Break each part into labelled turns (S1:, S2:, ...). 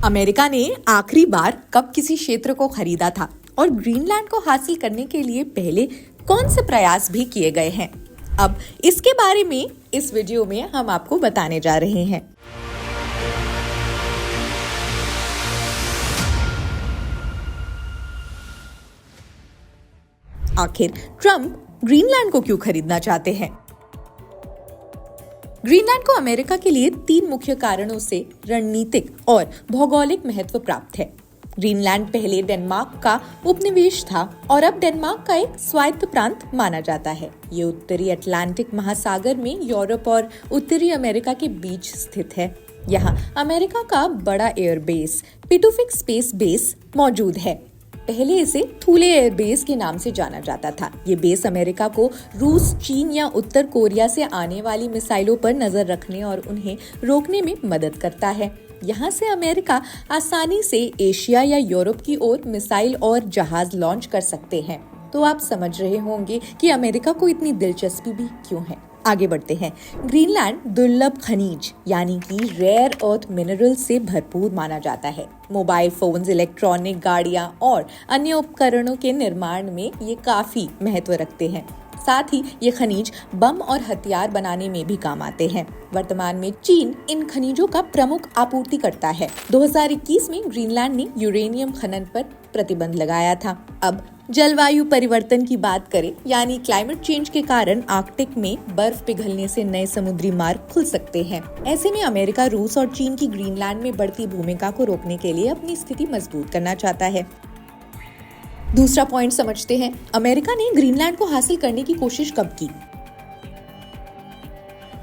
S1: America ने आखिरी बार कब किसी क्षेत्र को खरीदा था और ग्रीनलैंड को हासिल करने के लिए पहले कौन से प्रयास भी किए गए हैं? अब इसके बारे में इस वीडियो में हम आपको बताने जा रहे हैं। आखिर ट्रंप ग्रीनलैंड को क्यों खरीदना चाहते हैं? ग्रीनलैंड को अमेरिका के लिए 3 मुख्य कारणों से रणनीतिक और भौगोलिक महत्व प्राप्त है। ग्रीनलैंड पहले डेनमार्क का उपनिवेश था और अब डेनमार्क का एक स्वायत्त प्रांत माना जाता है। ये उत्तरी अटलांटिक महासागर में यूरोप और उत्तरी अमेरिका के बीच स्थित है। यहाँ अमेरिका का बड़ा एयरबेस पिटुफिक स्पेस बेस मौजूद है। पहले इसे थूले एयरबेस के नाम से जाना जाता था। ये बेस अमेरिका को रूस, चीन या उत्तर कोरिया से आने वाली मिसाइलों पर नजर रखने और उन्हें रोकने में मदद करता है। यहाँ से अमेरिका आसानी से एशिया या यूरोप की ओर मिसाइल और जहाज लॉन्च कर सकते हैं। तो आप समझ रहे होंगे कि अमेरिका को इतनी दिलचस्पी भी क्यों है। आगे बढ़ते हैं। ग्रीनलैंड दुर्लभ खनिज यानी कि रेयर अर्थ मिनरल से भरपूर माना जाता है। मोबाइल फोन्स, इलेक्ट्रॉनिक गाड़ियां और अन्य उपकरणों के निर्माण में ये काफी महत्व रखते हैं। साथ ही ये खनिज बम और हथियार बनाने में भी काम आते हैं। वर्तमान में चीन इन खनिजों का प्रमुख आपूर्तिकर्ता है। 2021 में ग्रीनलैंड ने यूरेनियम खनन पर प्रतिबंध लगाया था। अब जलवायु परिवर्तन की बात करें, यानी क्लाइमेट चेंज के कारण आर्कटिक में बर्फ पिघलने से नए समुद्री मार्ग खुल सकते हैं। ऐसे में अमेरिका, रूस और चीन की ग्रीनलैंड में बढ़ती भूमिका को रोकने के लिए अपनी स्थिति मजबूत करना चाहता है। दूसरा पॉइंट समझते हैं। अमेरिका ने ग्रीनलैंड को हासिल करने की कोशिश कब की?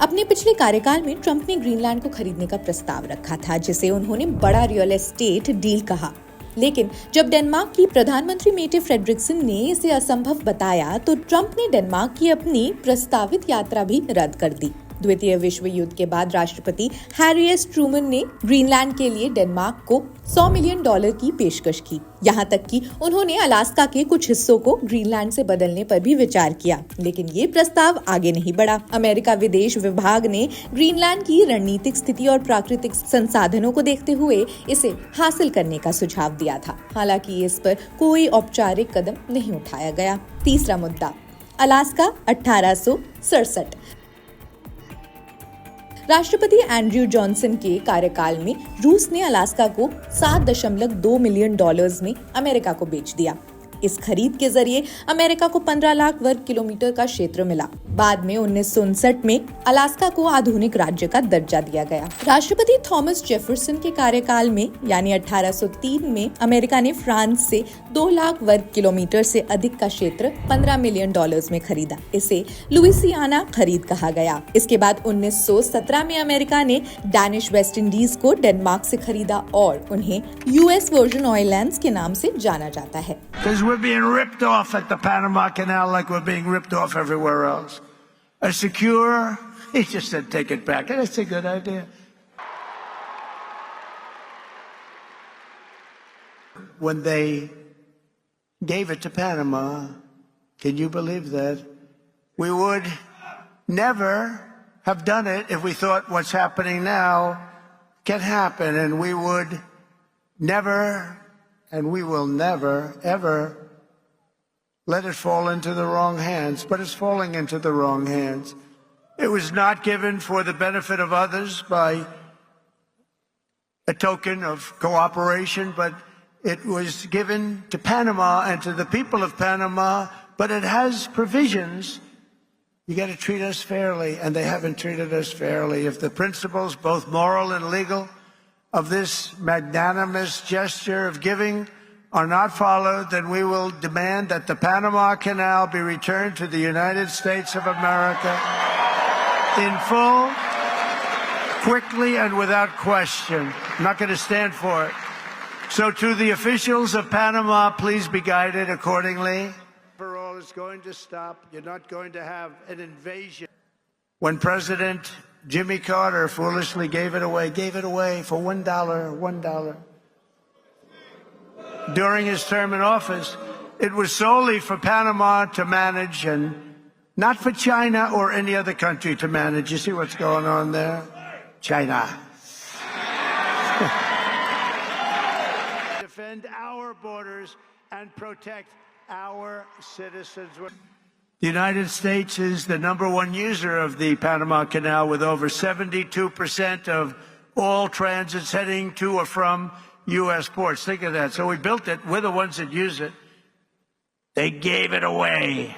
S1: अपने पिछले कार्यकाल में ट्रंप ने ग्रीनलैंड को खरीदने का प्रस्ताव रखा था, जिसे उन्होंने बड़ा रियल एस्टेट डील कहा। लेकिन जब डेनमार्क की प्रधानमंत्री मेटे फ्रेडरिक्सन ने इसे असंभव बताया, तो ट्रंप ने डेनमार्क की अपनी प्रस्तावित यात्रा भी रद्द कर दी। द्वितीय विश्व युद्ध के बाद राष्ट्रपति हैरी एस ट्रूमन ने ग्रीनलैंड के लिए डेनमार्क को $100 मिलियन की पेशकश की। यहाँ तक कि उन्होंने अलास्का के कुछ हिस्सों को ग्रीनलैंड से बदलने पर भी विचार किया, लेकिन ये प्रस्ताव आगे नहीं बढ़ा। अमेरिका विदेश विभाग ने ग्रीनलैंड की रणनीतिक स्थिति और प्राकृतिक संसाधनों को देखते हुए इसे हासिल करने का सुझाव दिया था। हालांकि इस पर कोई औपचारिक कदम नहीं उठाया गया। तीसरा मुद्दा, अलास्का 1867। राष्ट्रपति एंड्रयू जॉनसन के कार्यकाल में रूस ने अलास्का को $7.2 मिलियन में अमेरिका को बेच दिया। इस खरीद के जरिए अमेरिका को 15 लाख वर्ग किलोमीटर का क्षेत्र मिला। बाद में 1959 में अलास्का को आधुनिक राज्य का दर्जा दिया गया। राष्ट्रपति थॉमस जेफरसन के कार्यकाल में यानी 1803 में अमेरिका ने फ्रांस से 2 लाख वर्ग किलोमीटर से अधिक का क्षेत्र $15 मिलियन में खरीदा। इसे लुइसियाना खरीद कहा गया। इसके बाद 1917 में अमेरिका ने डैनिश वेस्ट इंडीज को डेनमार्क से खरीदा और उन्हें यूएस वर्जिन आइलैंड्स के नाम से जाना जाता है।
S2: We're being ripped off at the Panama Canal like we're being ripped off everywhere else. A secure, he just said take it back. And it's a good idea. When they gave it to Panama, can you believe that? We would never have done it if we thought what's happening now can happen, and we would never, and we will never, ever let it fall into the wrong hands, but it's falling into the wrong hands. It was not given for the benefit of others by a token of cooperation, but it was given to Panama and to the people of Panama, but it has provisions. You got to treat us fairly, and they haven't treated us fairly. If the principles, both moral and legal, of this magnanimous gesture of giving are not followed, then we will demand that the Panama Canal be returned to the United States of America in full, quickly, and without question. I'm not going to stand for it. So to the officials of Panama, please be guided accordingly. For all is going to stop. You're not going to have an invasion. When President Jimmy Carter foolishly gave it away for $1. During his term in office, it was solely for Panama to manage and not for China or any other country to manage. You see what's going on there? China. defend our borders and protect our citizens. The United States is the #1 user of the Panama Canal, with over 72% of all transits heading to or from U.S. ports. Think of that. So we built it. We're the ones that use it. They gave it away.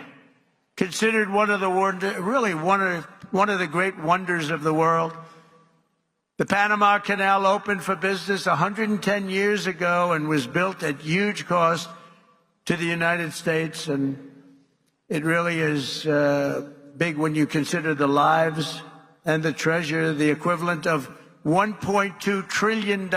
S2: Considered one of the great wonders of the world. The Panama Canal opened for business 110 years ago and was built at huge cost to the United States, and it really is big when you consider the lives and the treasure, the equivalent of $1.2 trillion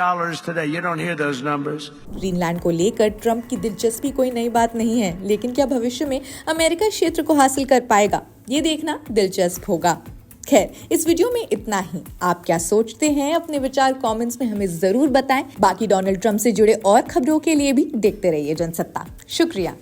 S2: today. You don't hear those numbers.
S1: Greenland को लेकर Trump की दिलचस्पी कोई नई बात नहीं है, लेकिन क्या भविष्य में अमेरिका इस क्षेत्र को हासिल कर पाएगा, ये देखना दिलचस्प होगा। खैर, इस वीडियो में इतना ही। आप क्या सोचते हैं? अपने विचार कमेंट्स में हमें जरूर बताएं। बाकी डोनाल्ड ट्रंप से जुड़े और खबरों के लिए भी देखते रहिए जनसत्ता। शुक्रिया।